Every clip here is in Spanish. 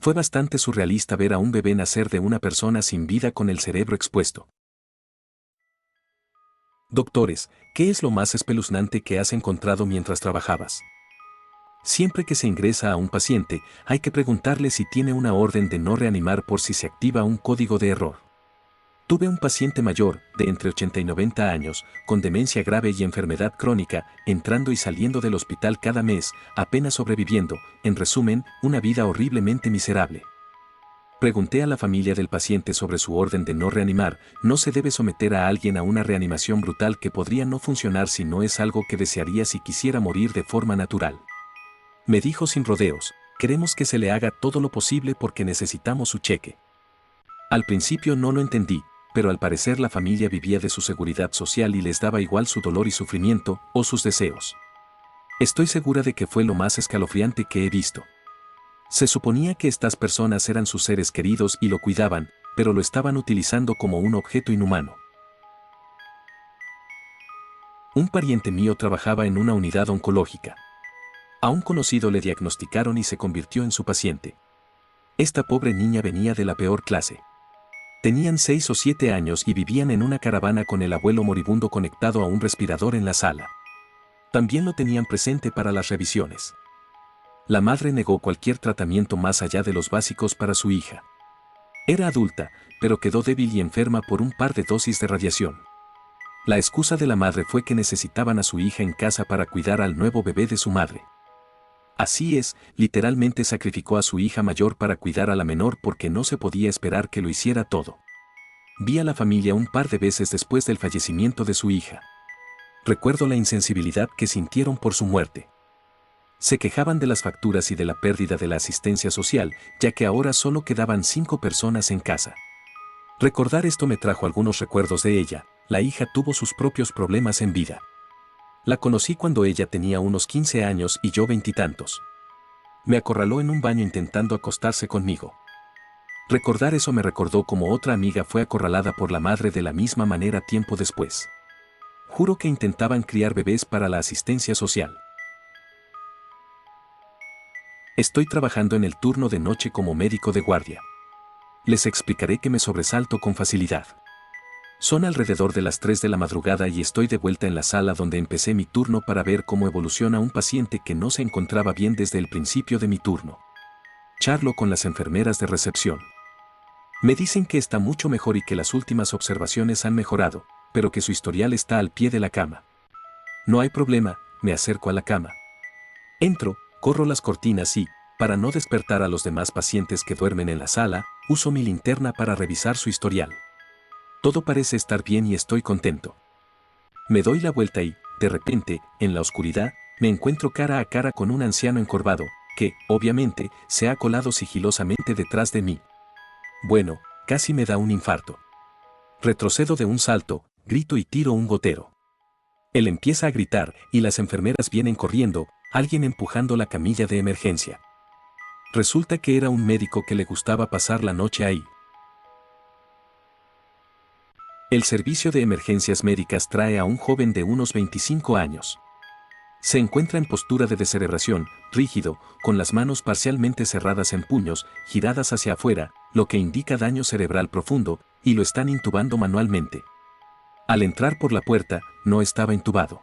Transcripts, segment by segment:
Fue bastante surrealista ver a un bebé nacer de una persona sin vida con el cerebro expuesto. Doctores, ¿qué es lo más espeluznante que has encontrado mientras trabajabas? Siempre que se ingresa a un paciente, hay que preguntarle si tiene una orden de no reanimar por si se activa un código de error. Tuve un paciente mayor, de entre 80 y 90 años, con demencia grave y enfermedad crónica, entrando y saliendo del hospital cada mes, apenas sobreviviendo, en resumen, una vida horriblemente miserable. Pregunté a la familia del paciente sobre su orden de no reanimar. No se debe someter a alguien a una reanimación brutal que podría no funcionar si no es algo que desearía si quisiera morir de forma natural. Me dijo sin rodeos: queremos que se le haga todo lo posible porque necesitamos su cheque. Al principio no lo entendí, pero al parecer la familia vivía de su seguridad social y les daba igual su dolor y sufrimiento, o sus deseos. Estoy segura de que fue lo más escalofriante que he visto. Se suponía que estas personas eran sus seres queridos y lo cuidaban, pero lo estaban utilizando como un objeto inhumano. Un pariente mío trabajaba en una unidad oncológica. A un conocido le diagnosticaron y se convirtió en su paciente. Esta pobre niña venía de la peor clase. Tenían 6 o 7 años y vivían en una caravana con el abuelo moribundo conectado a un respirador en la sala. También lo tenían presente para las revisiones. La madre negó cualquier tratamiento más allá de los básicos para su hija. Era adulta, pero quedó débil y enferma por un par de dosis de radiación. La excusa de la madre fue que necesitaban a su hija en casa para cuidar al nuevo bebé de su madre. Así es, literalmente sacrificó a su hija mayor para cuidar a la menor porque no se podía esperar que lo hiciera todo. Vi a la familia un par de veces después del fallecimiento de su hija. Recuerdo la insensibilidad que sintieron por su muerte. Se quejaban de las facturas y de la pérdida de la asistencia social, ya que ahora solo quedaban 5 personas en casa. Recordar esto me trajo algunos recuerdos de ella. La hija tuvo sus propios problemas en vida. La conocí cuando ella tenía unos 15 años y yo 20 y tantos. Me acorraló en un baño intentando acostarse conmigo. Recordar eso me recordó cómo otra amiga fue acorralada por la madre de la misma manera tiempo después. Juro que intentaban criar bebés para la asistencia social. Estoy trabajando en el turno de noche como médico de guardia. Les explicaré que me sobresalto con facilidad. Son alrededor de las 3 de la madrugada y estoy de vuelta en la sala donde empecé mi turno para ver cómo evoluciona un paciente que no se encontraba bien desde el principio de mi turno. Charlo con las enfermeras de recepción. Me dicen que está mucho mejor y que las últimas observaciones han mejorado, pero que su historial está al pie de la cama. No hay problema, me acerco a la cama. Entro, corro las cortinas y, para no despertar a los demás pacientes que duermen en la sala, uso mi linterna para revisar su historial. Todo parece estar bien y estoy contento. Me doy la vuelta y, de repente, en la oscuridad, me encuentro cara a cara con un anciano encorvado, que, obviamente, se ha colado sigilosamente detrás de mí. Bueno, casi me da un infarto. Retrocedo de un salto, grito y tiro un gotero. Él empieza a gritar y las enfermeras vienen corriendo, alguien empujando la camilla de emergencia. Resulta que era un médico que le gustaba pasar la noche ahí. El servicio de emergencias médicas trae a un joven de unos 25 años. Se encuentra en postura de descerebración, rígido, con las manos parcialmente cerradas en puños, giradas hacia afuera, lo que indica daño cerebral profundo, y lo están intubando manualmente. Al entrar por la puerta, no estaba intubado.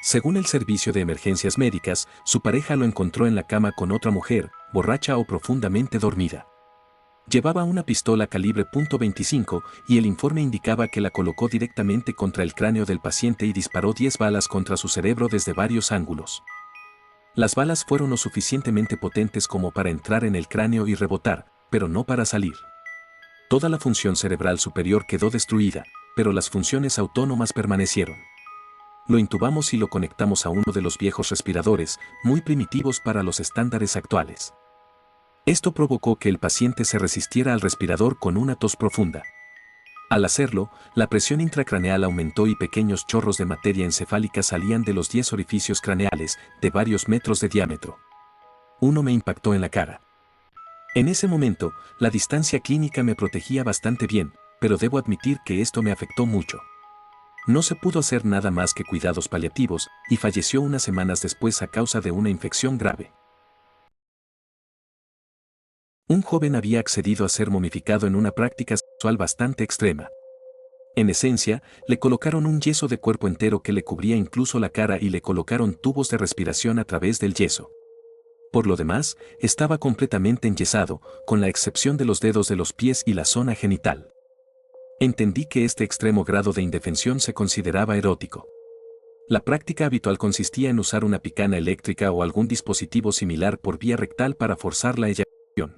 Según el servicio de emergencias médicas, su pareja lo encontró en la cama con otra mujer, borracha o profundamente dormida. Llevaba una pistola calibre .25 y el informe indicaba que la colocó directamente contra el cráneo del paciente y disparó 10 balas contra su cerebro desde varios ángulos. Las balas fueron lo suficientemente potentes como para entrar en el cráneo y rebotar, pero no para salir. Toda la función cerebral superior quedó destruida, pero las funciones autónomas permanecieron. Lo intubamos y lo conectamos a uno de los viejos respiradores, muy primitivos para los estándares actuales. Esto provocó que el paciente se resistiera al respirador con una tos profunda. Al hacerlo, la presión intracraneal aumentó y pequeños chorros de materia encefálica salían de los 10 orificios craneales, de varios metros de diámetro. Uno me impactó en la cara. En ese momento, la distancia clínica me protegía bastante bien, pero debo admitir que esto me afectó mucho. No se pudo hacer nada más que cuidados paliativos, y falleció unas semanas después a causa de una infección grave. Un joven había accedido a ser momificado en una práctica sexual bastante extrema. En esencia, le colocaron un yeso de cuerpo entero que le cubría incluso la cara y le colocaron tubos de respiración a través del yeso. Por lo demás, estaba completamente enyesado, con la excepción de los dedos de los pies y la zona genital. Entendí que este extremo grado de indefensión se consideraba erótico. La práctica habitual consistía en usar una picana eléctrica o algún dispositivo similar por vía rectal para forzar la eyaculación.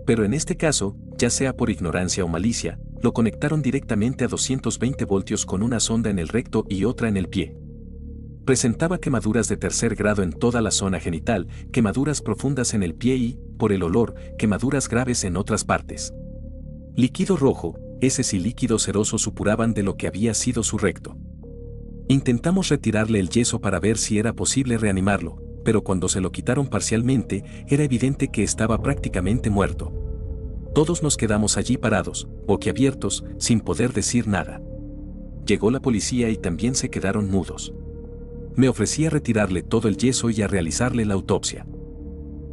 Pero en este caso, ya sea por ignorancia o malicia, lo conectaron directamente a 220 voltios con una sonda en el recto y otra en el pie. Presentaba quemaduras de tercer grado en toda la zona genital, quemaduras profundas en el pie y, por el olor, quemaduras graves en otras partes. Líquido rojo, heces y líquido ceroso supuraban de lo que había sido su recto. Intentamos retirarle el yeso para ver si era posible reanimarlo, pero cuando se lo quitaron parcialmente, era evidente que estaba prácticamente muerto. Todos nos quedamos allí parados, boquiabiertos, sin poder decir nada. Llegó la policía y también se quedaron mudos. Me ofrecí a retirarle todo el yeso y a realizarle la autopsia.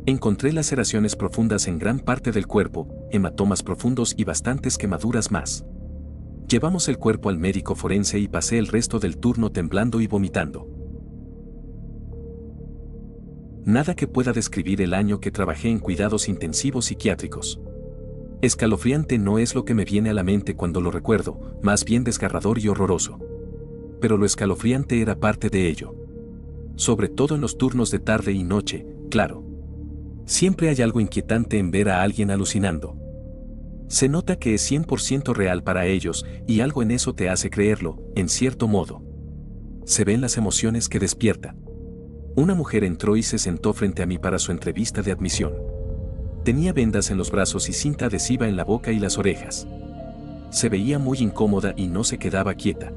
Encontré laceraciones profundas en gran parte del cuerpo, hematomas profundos y bastantes quemaduras más. Llevamos el cuerpo al médico forense y pasé el resto del turno temblando y vomitando. Nada que pueda describir el año que trabajé en cuidados intensivos psiquiátricos. Escalofriante no es lo que me viene a la mente cuando lo recuerdo, más bien desgarrador y horroroso. Pero lo escalofriante era parte de ello. Sobre todo en los turnos de tarde y noche, claro. Siempre hay algo inquietante en ver a alguien alucinando. Se nota que es 100% real para ellos y algo en eso te hace creerlo, en cierto modo. Se ven las emociones que despierta. Una mujer entró y se sentó frente a mí para su entrevista de admisión. Tenía vendas en los brazos y cinta adhesiva en la boca y las orejas. Se veía muy incómoda y no se quedaba quieta.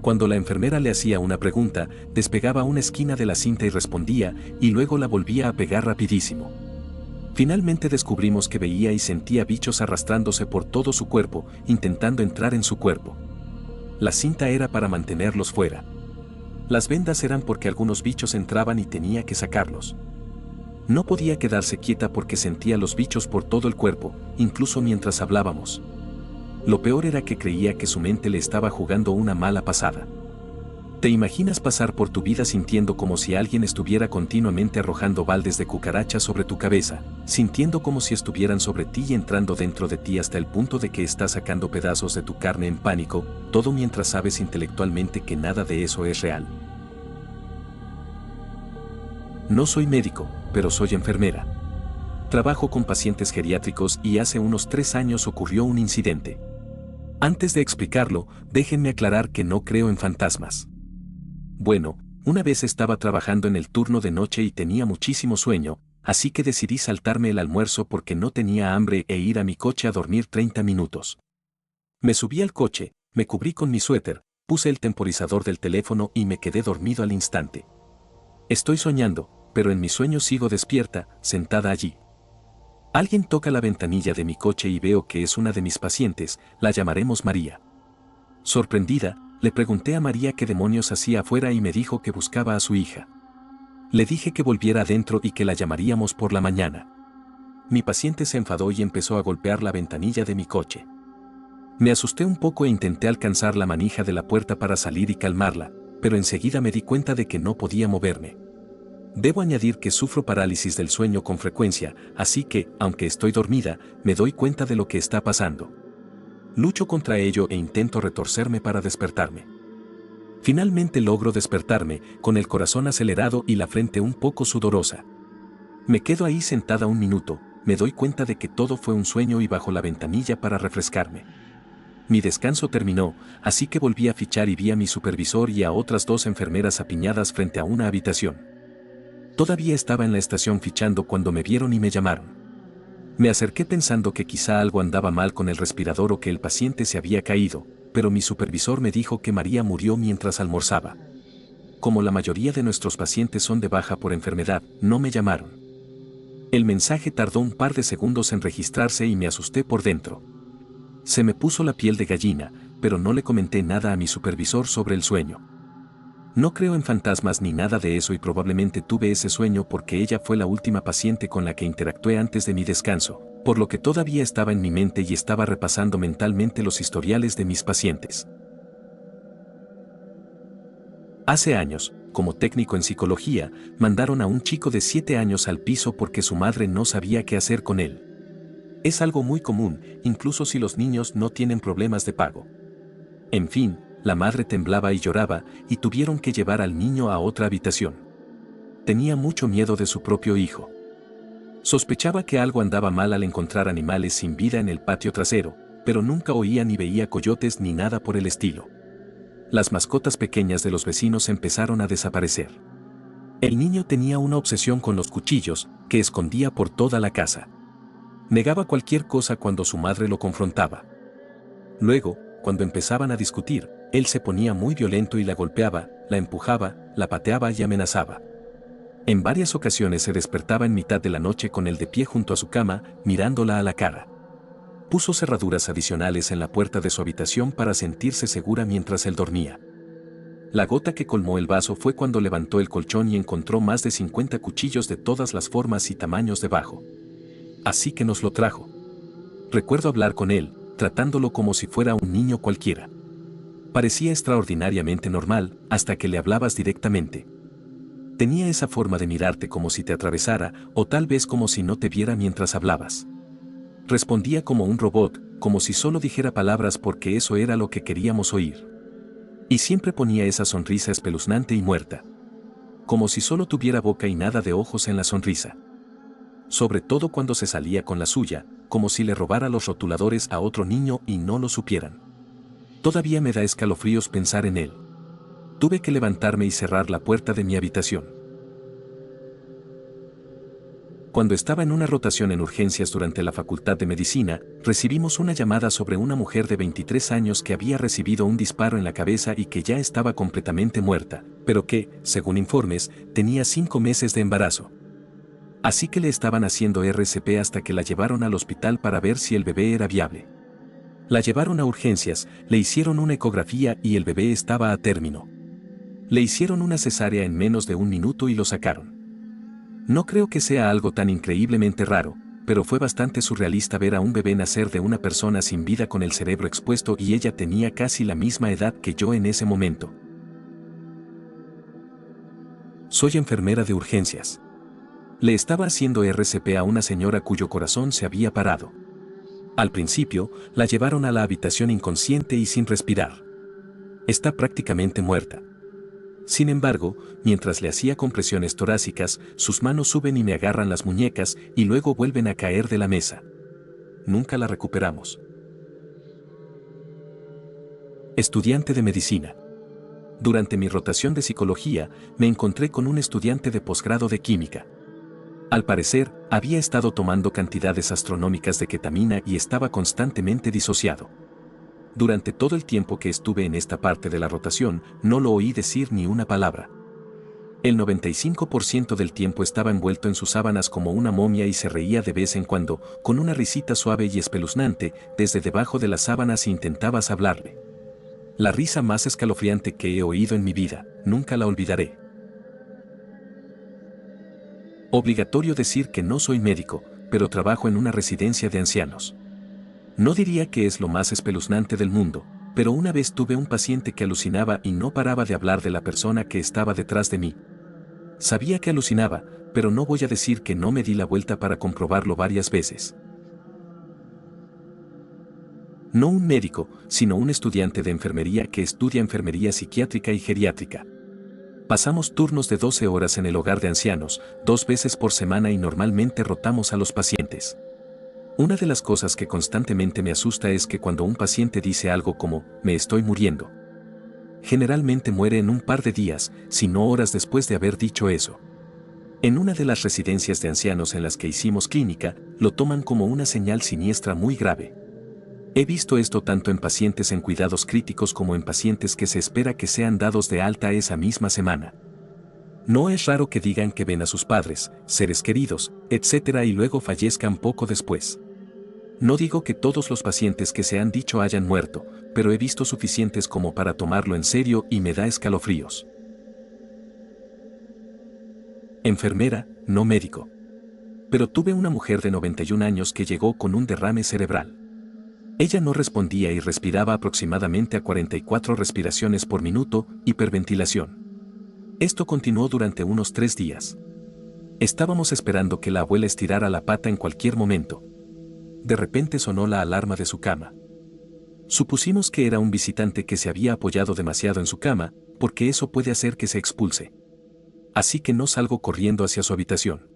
Cuando la enfermera le hacía una pregunta, despegaba una esquina de la cinta y respondía, y luego la volvía a pegar rapidísimo. Finalmente descubrimos que veía y sentía bichos arrastrándose por todo su cuerpo, intentando entrar en su cuerpo. La cinta era para mantenerlos fuera. Las vendas eran porque algunos bichos entraban y tenía que sacarlos. No podía quedarse quieta porque sentía los bichos por todo el cuerpo, incluso mientras hablábamos. Lo peor era que creía que su mente le estaba jugando una mala pasada. ¿Te imaginas pasar por tu vida sintiendo como si alguien estuviera continuamente arrojando baldes de cucarachas sobre tu cabeza, sintiendo como si estuvieran sobre ti y entrando dentro de ti hasta el punto de que estás sacando pedazos de tu carne en pánico, todo mientras sabes intelectualmente que nada de eso es real? No soy médico, pero soy enfermera. Trabajo con pacientes geriátricos y hace unos 3 años ocurrió un incidente. Antes de explicarlo, déjenme aclarar que no creo en fantasmas. Bueno, una vez estaba trabajando en el turno de noche y tenía muchísimo sueño, así que decidí saltarme el almuerzo porque no tenía hambre e ir a mi coche a dormir 30 minutos. Me subí al coche, me cubrí con mi suéter, puse el temporizador del teléfono y me quedé dormido al instante. Estoy soñando, pero en mi sueño sigo despierta, sentada allí. Alguien toca la ventanilla de mi coche y veo que es una de mis pacientes, la llamaremos María. Sorprendida, le pregunté a María qué demonios hacía afuera y me dijo que buscaba a su hija. Le dije que volviera adentro y que la llamaríamos por la mañana. Mi paciente se enfadó y empezó a golpear la ventanilla de mi coche. Me asusté un poco e intenté alcanzar la manija de la puerta para salir y calmarla, pero enseguida me di cuenta de que no podía moverme. Debo añadir que sufro parálisis del sueño con frecuencia, así que, aunque estoy dormida, me doy cuenta de lo que está pasando. Lucho contra ello e intento retorcerme para despertarme. Finalmente logro despertarme, con el corazón acelerado y la frente un poco sudorosa. Me quedo ahí sentada un minuto, me doy cuenta de que todo fue un sueño y bajo la ventanilla para refrescarme. Mi descanso terminó, así que volví a fichar y vi a mi supervisor y a otras 2 enfermeras apiñadas frente a una habitación. Todavía estaba en la estación fichando cuando me vieron y me llamaron. Me acerqué pensando que quizá algo andaba mal con el respirador o que el paciente se había caído, pero mi supervisor me dijo que María murió mientras almorzaba. Como la mayoría de nuestros pacientes son de baja por enfermedad, no me llamaron. El mensaje tardó un par de segundos en registrarse y me asusté por dentro. Se me puso la piel de gallina, pero no le comenté nada a mi supervisor sobre el sueño. No creo en fantasmas ni nada de eso y probablemente tuve ese sueño porque ella fue la última paciente con la que interactué antes de mi descanso, por lo que todavía estaba en mi mente y estaba repasando mentalmente los historiales de mis pacientes. Hace años, como técnico en psicología, mandaron a un chico de 7 años al piso porque su madre no sabía qué hacer con él. Es algo muy común, incluso si los niños no tienen problemas de pago. En fin, la madre temblaba y lloraba, y tuvieron que llevar al niño a otra habitación. Tenía mucho miedo de su propio hijo. Sospechaba que algo andaba mal al encontrar animales sin vida en el patio trasero, pero nunca oía ni veía coyotes ni nada por el estilo. Las mascotas pequeñas de los vecinos empezaron a desaparecer. El niño tenía una obsesión con los cuchillos, que escondía por toda la casa. Negaba cualquier cosa cuando su madre lo confrontaba. Luego, cuando empezaban a discutir, él se ponía muy violento y la golpeaba, la empujaba, la pateaba y amenazaba. En varias ocasiones se despertaba en mitad de la noche con él de pie junto a su cama, mirándola a la cara. Puso cerraduras adicionales en la puerta de su habitación para sentirse segura mientras él dormía. La gota que colmó el vaso fue cuando levantó el colchón y encontró más de 50 cuchillos de todas las formas y tamaños debajo. Así que nos lo trajo. Recuerdo hablar con él, tratándolo como si fuera un niño cualquiera. Parecía extraordinariamente normal, hasta que le hablabas directamente. Tenía esa forma de mirarte como si te atravesara, o tal vez como si no te viera mientras hablabas. Respondía como un robot, como si solo dijera palabras porque eso era lo que queríamos oír. Y siempre ponía esa sonrisa espeluznante y muerta. Como si solo tuviera boca y nada de ojos en la sonrisa. Sobre todo cuando se salía con la suya, como si le robara los rotuladores a otro niño y no lo supieran. Todavía me da escalofríos pensar en él. Tuve que levantarme y cerrar la puerta de mi habitación. Cuando estaba en una rotación en urgencias durante la Facultad de Medicina, recibimos una llamada sobre una mujer de 23 años que había recibido un disparo en la cabeza y que ya estaba completamente muerta, pero que, según informes, tenía 5 meses de embarazo. Así que le estaban haciendo RCP hasta que la llevaron al hospital para ver si el bebé era viable. La llevaron a urgencias, le hicieron una ecografía y el bebé estaba a término. Le hicieron una cesárea en menos de 1 minuto y lo sacaron. No creo que sea algo tan increíblemente raro, pero fue bastante surrealista ver a un bebé nacer de una persona sin vida con el cerebro expuesto y ella tenía casi la misma edad que yo en ese momento. Soy enfermera de urgencias. Le estaba haciendo RCP a una señora cuyo corazón se había parado. Al principio, la llevaron a la habitación inconsciente y sin respirar. Está prácticamente muerta. Sin embargo, mientras le hacía compresiones torácicas, sus manos suben y me agarran las muñecas y luego vuelven a caer de la mesa. Nunca la recuperamos. Estudiante de medicina. Durante mi rotación de psicología, me encontré con un estudiante de posgrado de química. Al parecer, había estado tomando cantidades astronómicas de ketamina y estaba constantemente disociado. Durante todo el tiempo que estuve en esta parte de la rotación, no lo oí decir ni una palabra. El 95% del tiempo estaba envuelto en sus sábanas como una momia y se reía de vez en cuando, con una risita suave y espeluznante, desde debajo de las sábanas e intentabas hablarle. La risa más escalofriante que he oído en mi vida, nunca la olvidaré. Obligatorio decir que no soy médico, pero trabajo en una residencia de ancianos. No diría que es lo más espeluznante del mundo, pero una vez tuve un paciente que alucinaba y no paraba de hablar de la persona que estaba detrás de mí. Sabía que alucinaba, pero no voy a decir que no me di la vuelta para comprobarlo varias veces. No un médico, sino un estudiante de enfermería que estudia enfermería psiquiátrica y geriátrica. Pasamos turnos de 12 horas en el hogar de ancianos, 2 veces por semana y normalmente rotamos a los pacientes. Una de las cosas que constantemente me asusta es que cuando un paciente dice algo como, me estoy muriendo. Generalmente muere en un par de días, si no horas después de haber dicho eso. En una de las residencias de ancianos en las que hicimos clínica, lo toman como una señal siniestra muy grave. He visto esto tanto en pacientes en cuidados críticos como en pacientes que se espera que sean dados de alta esa misma semana. No es raro que digan que ven a sus padres, seres queridos, etc. y luego fallezcan poco después. No digo que todos los pacientes que se han dicho hayan muerto, pero he visto suficientes como para tomarlo en serio y me da escalofríos. Enfermera, no médico. Pero tuve una mujer de 91 años que llegó con un derrame cerebral. Ella no respondía y respiraba aproximadamente a 44 respiraciones por minuto, hiperventilación. Esto continuó durante unos 3 días. Estábamos esperando que la abuela estirara la pata en cualquier momento. De repente sonó la alarma de su cama. Supusimos que era un visitante que se había apoyado demasiado en su cama, porque eso puede hacer que se expulse. Así que no salgo corriendo hacia su habitación.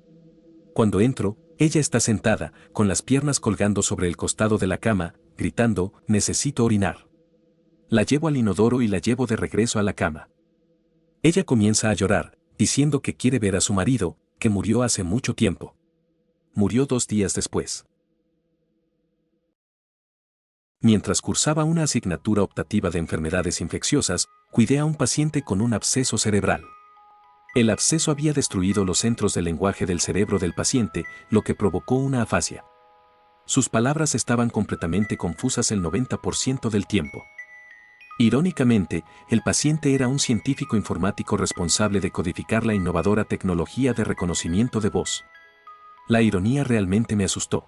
Cuando entro, ella está sentada, con las piernas colgando sobre el costado de la cama, gritando, «Necesito orinar». La llevo al inodoro y la llevo de regreso a la cama. Ella comienza a llorar, diciendo que quiere ver a su marido, que murió hace mucho tiempo. Murió 2 días después. Mientras cursaba una asignatura optativa de enfermedades infecciosas, cuidé a un paciente con un absceso cerebral. El absceso había destruido los centros del lenguaje del cerebro del paciente, lo que provocó una afasia. Sus palabras estaban completamente confusas el 90% del tiempo. Irónicamente, el paciente era un científico informático responsable de codificar la innovadora tecnología de reconocimiento de voz. La ironía realmente me asustó.